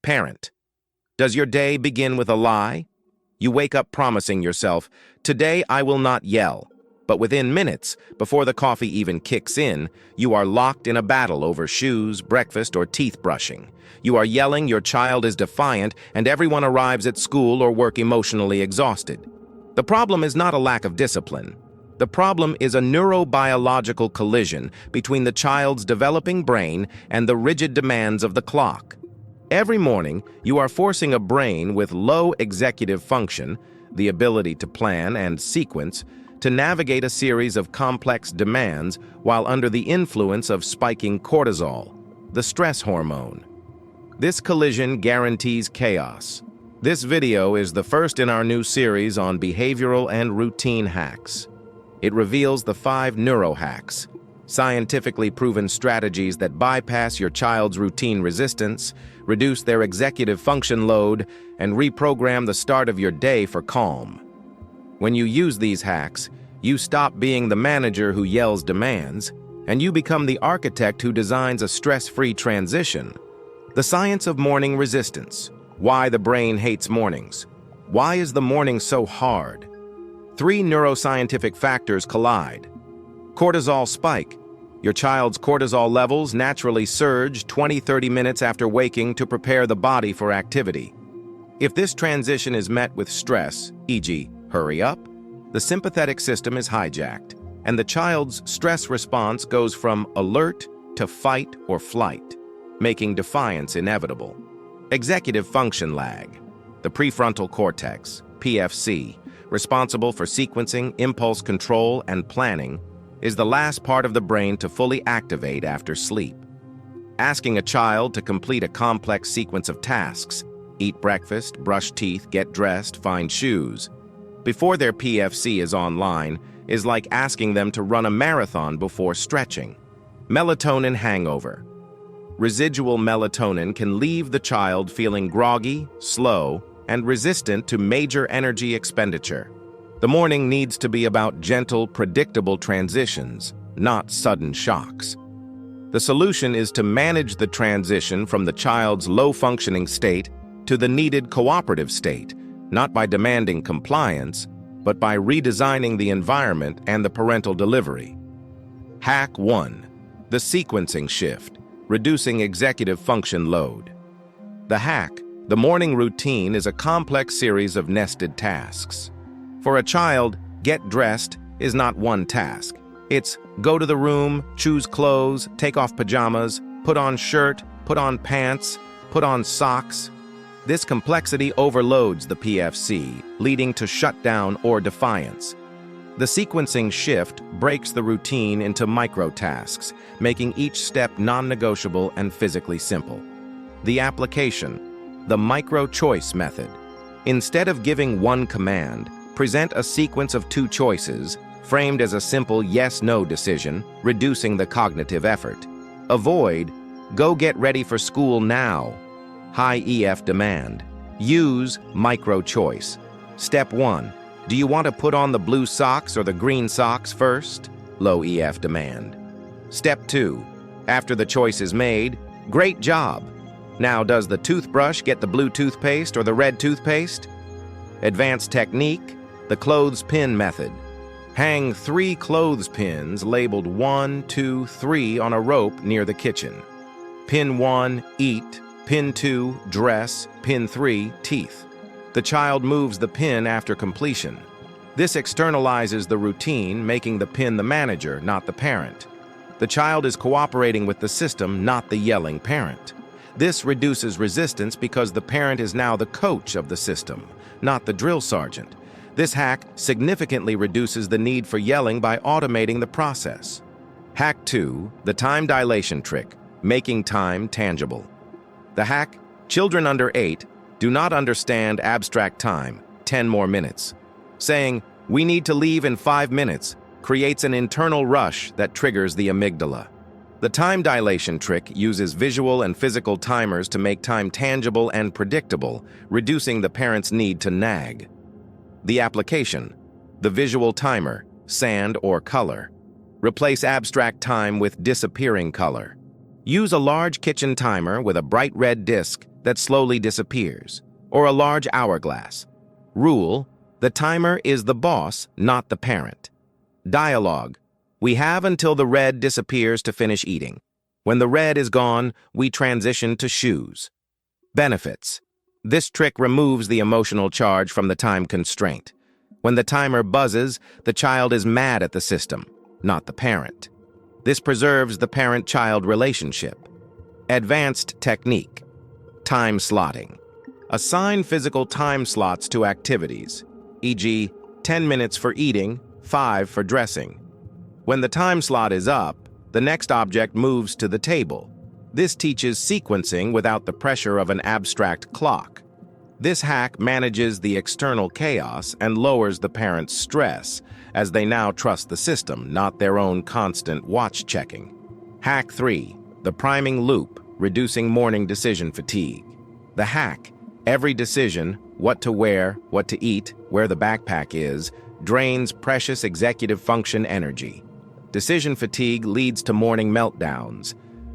Parent. Does your day begin with a lie? You wake up promising yourself, "Today I will not yell." But within minutes, before the coffee even kicks in, you are locked in a battle over shoes, breakfast, or teeth brushing. You are yelling, your child is defiant, and everyone arrives at school or work emotionally exhausted. The problem is not a lack of discipline. The problem is a neurobiological collision between the child's developing brain and the rigid demands of the clock. Every morning, you are forcing a brain with low executive function, the ability to plan and sequence, to navigate a series of complex demands while under the influence of spiking cortisol, the stress hormone. This collision guarantees chaos. This video is the first in our new series on behavioral and routine hacks. It reveals the 5 Neuro-Hacks, scientifically proven strategies that bypass your child's routine resistance, reduce their executive function load, and reprogram the start of your day for calm. When you use these hacks, you stop being the manager who yells demands, and you become the architect who designs a stress-free transition. The science of morning resistance. Why the brain hates mornings. Why is the morning so hard? 3 neuroscientific factors collide. Cortisol spike. Your child's cortisol levels naturally surge 20-30 minutes after waking to prepare the body for activity. If this transition is met with stress, e.g., hurry up, the sympathetic system is hijacked, and the child's stress response goes from alert to fight or flight, making defiance inevitable. Executive function lag. The prefrontal cortex, PFC, responsible for sequencing, impulse control, and planning, is the last part of the brain to fully activate after sleep. Asking a child to complete a complex sequence of tasks, eat breakfast, brush teeth, get dressed, find shoes, before their PFC is online, is like asking them to run a marathon before stretching. Melatonin hangover. Residual melatonin can leave the child feeling groggy, slow, and resistant to major energy expenditure. The morning needs to be about gentle, predictable transitions, not sudden shocks. The solution is to manage the transition from the child's low-functioning state to the needed cooperative state, not by demanding compliance, but by redesigning the environment and the parental delivery. Hack 1. The sequencing shift, reducing executive function load. The hack, the morning routine, is a complex series of nested tasks. For a child, get dressed is not one task. It's go to the room, choose clothes, take off pajamas, put on shirt, put on pants, put on socks. This complexity overloads the PFC, leading to shutdown or defiance. The sequencing shift breaks the routine into micro-tasks, making each step non-negotiable and physically simple. The application, the micro-choice method. Instead of giving one command, present a sequence of 2 choices, framed as a simple yes-no decision, reducing the cognitive effort. Avoid, go get ready for school now. High EF demand. Use micro-choice. Step 1. Do you want to put on the blue socks or the green socks first? Low EF demand. Step 2. After the choice is made, great job. Now, does the toothbrush get the blue toothpaste or the red toothpaste? Advanced technique, the clothes pin method. Hang 3 clothes pins labeled 1, 2, 3 on a rope near the kitchen. Pin 1, eat. Pin 2, dress. Pin 3, teeth. The child moves the pin after completion. This externalizes the routine, making the pin the manager, not the parent. The child is cooperating with the system, not the yelling parent. This reduces resistance because the parent is now the coach of the system, not the drill sergeant. This hack significantly reduces the need for yelling by automating the process. Hack 2, the Time Dilation Trick, making time tangible. The hack, children under 8 do not understand abstract time, 10 more minutes. Saying, "We need to leave in 5 minutes," creates an internal rush that triggers the amygdala. The Time Dilation Trick uses visual and physical timers to make time tangible and predictable, reducing the parent's need to nag. The application, the visual timer, sand or color. Replace abstract time with disappearing color. Use a large kitchen timer with a bright red disc that slowly disappears, or a large hourglass. Rule: the timer is the boss, not the parent. Dialogue: we have until the red disappears to finish eating. When the red is gone, we transition to shoes. Benefits: this trick removes the emotional charge from the time constraint. When the timer buzzes, the child is mad at the system, not the parent. This preserves the parent-child relationship. Advanced technique: time slotting. Assign physical time slots to activities, e.g., 10 minutes for eating, 5 for dressing. When the time slot is up, the next object moves to the table. This teaches sequencing without the pressure of an abstract clock. This hack manages the external chaos and lowers the parent's stress, as they now trust the system, not their own constant watch-checking. Hack 3. The priming loop, reducing morning decision fatigue. The hack: every decision, what to wear, what to eat, where the backpack is, drains precious executive function energy. Decision fatigue leads to morning meltdowns.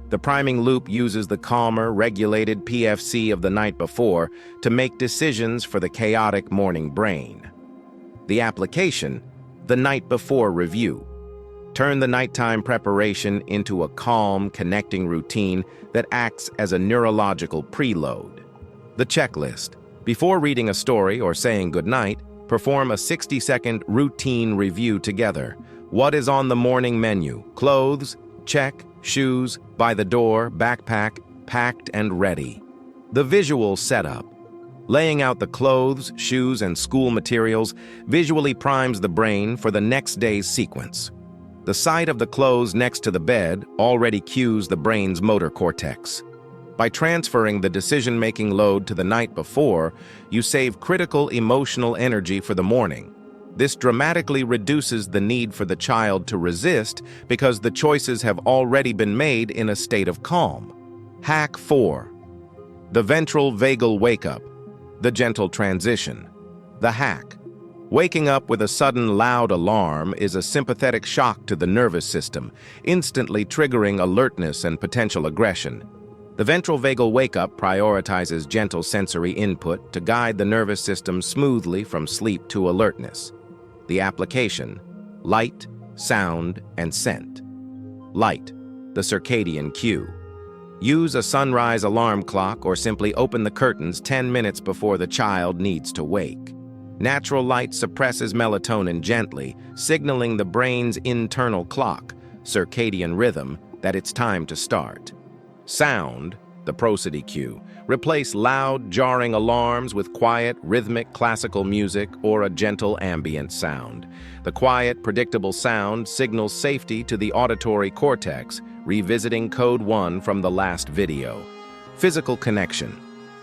The priming loop uses the calmer, regulated PFC of the night before to make decisions for the chaotic morning brain. The application: the night before review. Turn the nighttime preparation into a calm, connecting routine that acts as a neurological preload. The checklist: before reading a story or saying goodnight, perform a 60-second routine review together. What is on the morning menu? Clothes? Check. Shoes? By the door. Backpack? Packed and ready. The visual setup: laying out the clothes, shoes, and school materials visually primes the brain for the next day's sequence. The sight of the clothes next to the bed already cues the brain's motor cortex. By transferring the decision-making load to the night before, you save critical emotional energy for the morning. This dramatically reduces the need for the child to resist because the choices have already been made in a state of calm. Hack 4. The Ventral Vagal Wake-up, the gentle transition. The hack: waking up with a sudden loud alarm is a sympathetic shock to the nervous system, instantly triggering alertness and potential aggression. The ventral vagal wake-up prioritizes gentle sensory input to guide the nervous system smoothly from sleep to alertness. The application: light, sound, and scent. Light: the circadian cue. Use a sunrise alarm clock or simply open the curtains 10 minutes before the child needs to wake. Natural light suppresses melatonin gently, signaling the brain's internal clock, circadian rhythm, that it's time to start. Sound: the prosody cue. Replace loud, jarring alarms with quiet, rhythmic classical music or a gentle ambient sound. The quiet, predictable sound signals safety to the auditory cortex, revisiting Code 1 from the last video. Physical connection: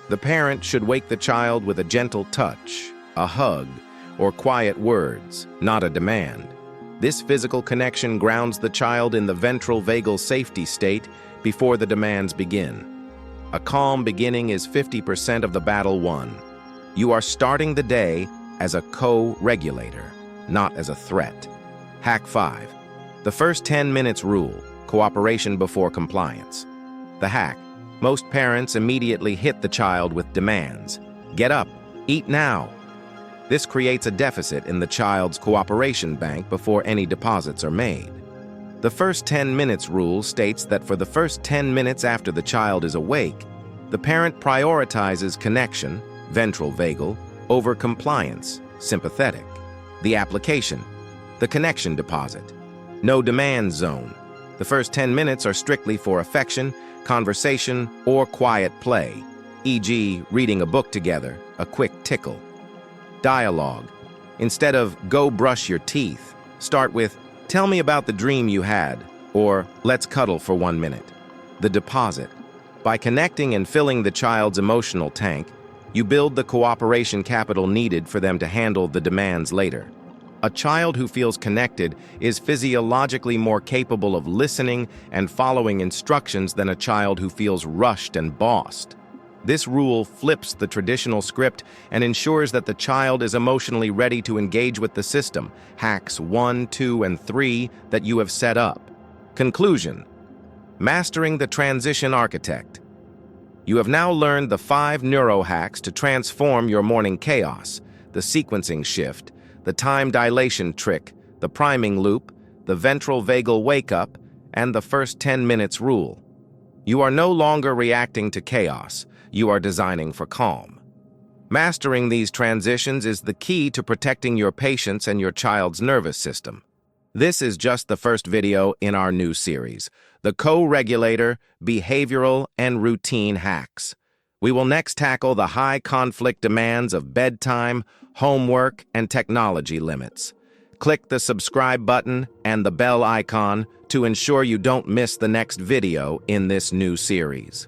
the parent should wake the child with a gentle touch, a hug, or quiet words, not a demand. This physical connection grounds the child in the ventral vagal safety state before the demands begin. A calm beginning is 50% of the battle won. You are starting the day as a co-regulator, not as a threat. Hack 5. The first 10 minutes rule: cooperation before compliance. The hack: most parents immediately hit the child with demands. Get up, eat now. This creates a deficit in the child's cooperation bank before any deposits are made. The first 10 minutes rule states that for the first 10 minutes after the child is awake, the parent prioritizes connection, ventral vagal, over compliance, sympathetic. The application: the connection deposit. No demand zone. The first 10 minutes are strictly for affection, conversation, or quiet play, e.g., reading a book together, a quick tickle. Dialogue: instead of "go brush your teeth," start with "tell me about the dream you had," or "let's cuddle for 1 minute." The deposit: by connecting and filling the child's emotional tank, you build the cooperation capital needed for them to handle the demands later. A child who feels connected is physiologically more capable of listening and following instructions than a child who feels rushed and bossed. This rule flips the traditional script and ensures that the child is emotionally ready to engage with the system, hacks 1, 2, and 3 that you have set up. Conclusion: mastering the transition architect. You have now learned the 5 neuro-hacks to transform your morning chaos: the sequencing shift, the time dilation trick, the priming loop, the ventral vagal wake-up, and the first 10 minutes rule. You are no longer reacting to chaos. You are designing for calm. Mastering these transitions is the key to protecting your patient's and your child's nervous system. This is just the first video in our new series, the Co-Regulator, Behavioral, and Routine Hacks. We will next tackle the high conflict demands of bedtime, homework, and technology limits. Click the subscribe button and the bell icon to ensure you don't miss the next video in this new series.